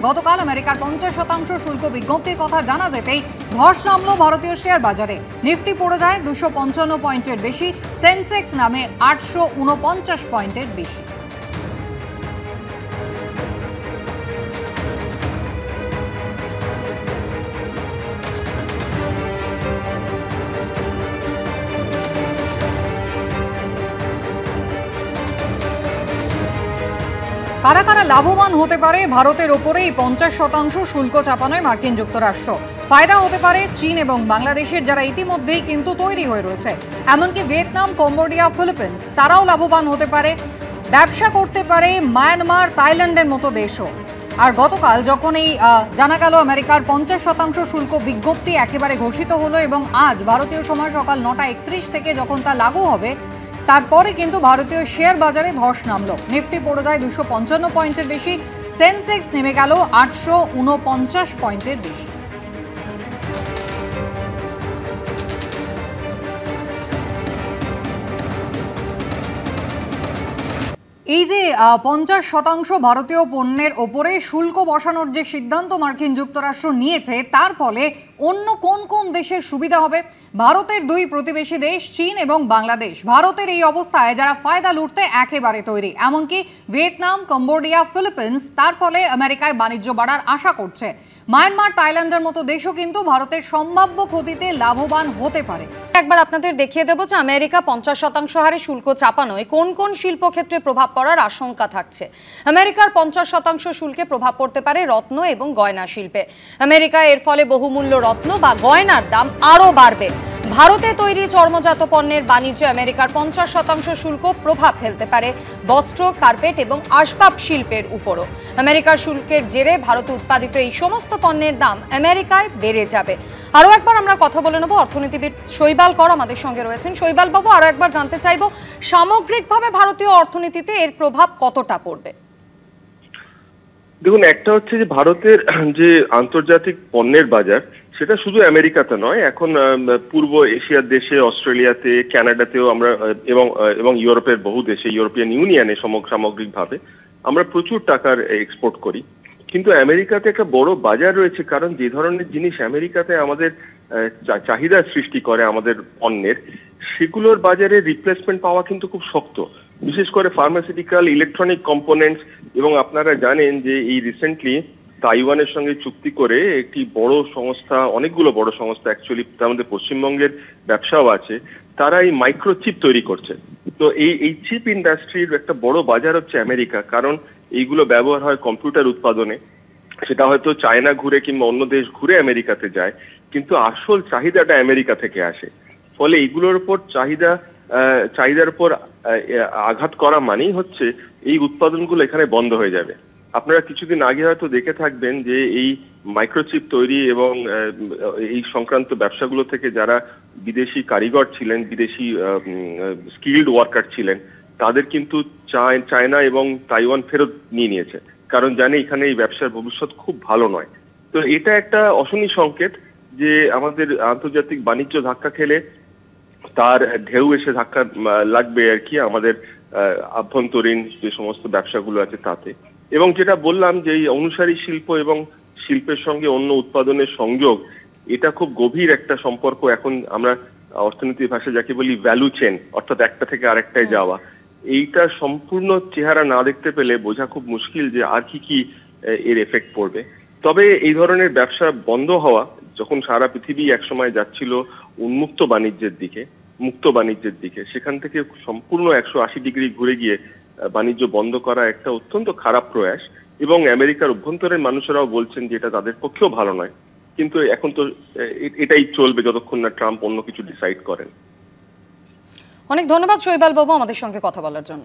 গতকাল আমেরিকার 50% শুল্ক বিজ্ঞপ্তির কথা জানা যেতেই ধস নামল ভারতীয় শেয়ার বাজারে। নিফটি পড়ে যায় 255 পয়েন্টের বেশি, সেন্সেক্স নামে 849 পয়েন্টের বেশি। কারা কারা লাভবান হতে পারে ভারতের ওপরে এই 50% শুল্ক চাপানোয় মার্কিন যুক্তরাষ্ট্র? ফায়দা হতে পারে চীন এবং বাংলাদেশের, যারা ইতিমধ্যেই কিন্তু তৈরি হয়ে রয়েছে। এমনকি ভিয়েতনাম, কম্বোডিয়া, ফিলিপিন্স তারাও লাভবান হতে পারে। ব্যবসা করতে পারে মায়ানমার, থাইল্যান্ডের মতো দেশও। আর গতকাল যখন এই জানা গেল আমেরিকার 50% শুল্ক বিজ্ঞপ্তি একেবারে ঘোষিত হলো এবং আজ ভারতীয় সময় সকাল 9:31 থেকে যখন তা লাগু হবে, তারপরে কিন্তু ভারতীয় শেয়ার বাজারে ধস নামলো। নিফটি পড়ে যায় 255 পয়েন্টের বেশি, সেন্সেক্স নেমে গেল 849 পয়েন্টের বেশি। এই যে 50% ভারতীয় পণ্যের ওপরে শুল্ক বসানোর যে সিদ্ধান্ত মার্কিন যুক্তরাষ্ট্র নিয়েছে, তার ফলে অন্য কোন কোন দেশের সুবিধা হবে? ভারতের দুই প্রতিবেশী দেশ চীন এবং বাংলাদেশ। ভারতের এই অবস্থায় যারা ফায়দা লুটতে একেবারে তৈরি, এমনকি ভিয়েতনাম, কম্বোডিয়া, ফিলিপিন্স তার ফলে আমেরিকায় বাণিজ্য বাড়ার আশা করছে। মায়ানমার, থাইল্যান্ডের মতো দেশও কিন্তু ভারতের সম্ভাব্য ক্ষতিতে লাভবান হতে পারে। একবার আপনাদের দেখিয়ে দেব যে আমেরিকা 50% হারে শুল্ক চাপানোয় কোন কোন শিল্পক্ষেত্রে প্রভাব পড়ার আশঙ্কা থাকছে। আমেরিকার 50% শুল্কে প্রভাব পড়তে পারে রত্ন এবং গয়না শিল্পে। আমেরিকায় এর ফলে বহুমূল্য রত্ন বা গয়নার দাম আরও বাড়বে। ভারতে তৈরি চর্মজাত পণ্যের বাণিজ্যে আমেরিকার 50% শুল্ক প্রভাব ফেলতে পারে বস্ত্র, কার্পেট এবং আসবাব শিল্পের উপরও। আমেরিকার শুল্কের জেরে ভারতে উৎপাদিত এই সমস্ত পণ্যের দাম আমেরিকায় বেড়ে যাবে। আরও একবার আমরা কথা বলে নেব, অর্থনীতিবিদ শৈবাল কর আমাদের সঙ্গে রয়েছেন। শৈবাল বাবু, আরও একবার জানতে চাইব সামগ্রিকভাবে ভারতীয় অর্থনীতিতে এর প্রভাব কতটা পড়বে? দেখুন, একটা হচ্ছে যে ভারতের যে আন্তর্জাতিক পণ্যের বাজার, সেটা শুধু আমেরিকাতে নয়, এখন পূর্ব এশিয়ার দেশে, অস্ট্রেলিয়াতে, কানাডাতেও আমরা এবং ইউরোপের বহু দেশে, ইউরোপিয়ান ইউনিয়নে সামগ্রিকভাবে আমরা প্রচুর টাকার এক্সপোর্ট করি। কিন্তু আমেরিকাতে একটা বড় বাজার রয়েছে, কারণ যে ধরনের জিনিস আমেরিকাতে আমাদের চাহিদা সৃষ্টি করে আমাদের পণ্যের, সেগুলোর বাজারে রিপ্লেসমেন্ট পাওয়া কিন্তু খুব শক্ত, বিশেষ করে ফার্মাসিউটিক্যাল, ইলেকট্রনিক কম্পোনেন্টস। এবং আপনারা জানেন যে এই রিসেন্টলি তাইওয়ানের সঙ্গে চুক্তি করে একটি বড় সংস্থা, অনেকগুলো বড় সংস্থা অ্যাকচুয়ালি, তার মধ্যে পশ্চিমবঙ্গের ব্যবসাও আছে, তারা এই মাইক্রোচিপ তৈরি করছে। তো এই চিপ ইন্ডাস্ট্রির একটা বড় বাজার হচ্ছে আমেরিকা, কারণ এইগুলো ব্যবহার হয় কম্পিউটার উৎপাদনে। সেটা হয়তো চায়না ঘুরে কিংবা অন্য দেশ ঘুরে আমেরিকাতে যায়, কিন্তু আসল চাহিদাটা আমেরিকা থেকে আসে। ফলে এইগুলোর উপর চাহিদার উপর আঘাত করা মানেই হচ্ছে এই উৎপাদনগুলো এখানে বন্ধ হয়ে যাবে। আপনারা কিছুদিন আগে হয়তো দেখে থাকবেন যে এই মাইক্রোচিপ তৈরি এবং এই সংক্রান্ত ব্যবসাগুলো থেকে যারা বিদেশি কারিগর ছিলেন, বিদেশি স্কিল্ড ওয়ার্কার ছিলেন, তাদের কিন্তু চায়না এবং তাইওয়ান ফেরত নিয়ে নিয়েছে, কারণ জানে এখানে এই ব্যবসার ভবিষ্যৎ খুব ভালো নয়। তো এটা একটা অশনি সংকেত যে আমাদের আন্তর্জাতিক বাণিজ্য ধাক্কা খেলে তার ঢেউ এসে ধাক্কা লাগবে আর কি আমাদের আভ্যন্তরীণ যে সমস্ত ব্যবসাগুলো আছে তাতে। এবং যেটা বললাম যে এই অনুসারী শিল্প এবং শিল্পের সঙ্গে অন্য উৎপাদনের সংযোগ, এটা খুব গভীর একটা সম্পর্ক। এখন আমরা অর্থনীতির ভাষায় যাকে বলি ভ্যালু চেন, অর্থাৎ একটা থেকে আরেকটায় যাওয়া, এইটা সম্পূর্ণ চেহারা না দেখতে পেলে বোঝা খুব মুশকিল যে আর কি এর এফেক্ট পড়বে। তবে এই ধরনের ব্যবসা বন্ধ হওয়া, যখন সারা পৃথিবী একসময় যাচ্ছিল উন্মুক্ত বাণিজ্যের দিকে, মুক্ত বাণিজ্যের দিকে, সেখান থেকে সম্পূর্ণ 180 ডিগ্রি ঘুরে গিয়ে বাণিজ্য বন্ধ করা একটা অত্যন্ত খারাপ প্রয়াস। এবং আমেরিকার অভ্যন্তরের মানুষেরাও বলছেন যে এটা তাদের পক্ষেও ভালো নয়। কিন্তু এখন তো এটাই চলবে যতক্ষণ না ট্রাম্প অন্য কিছু ডিসাইড করেন। অনেক ধন্যবাদ শৈবাল বাবু আমাদের সঙ্গে কথা বলার জন্য।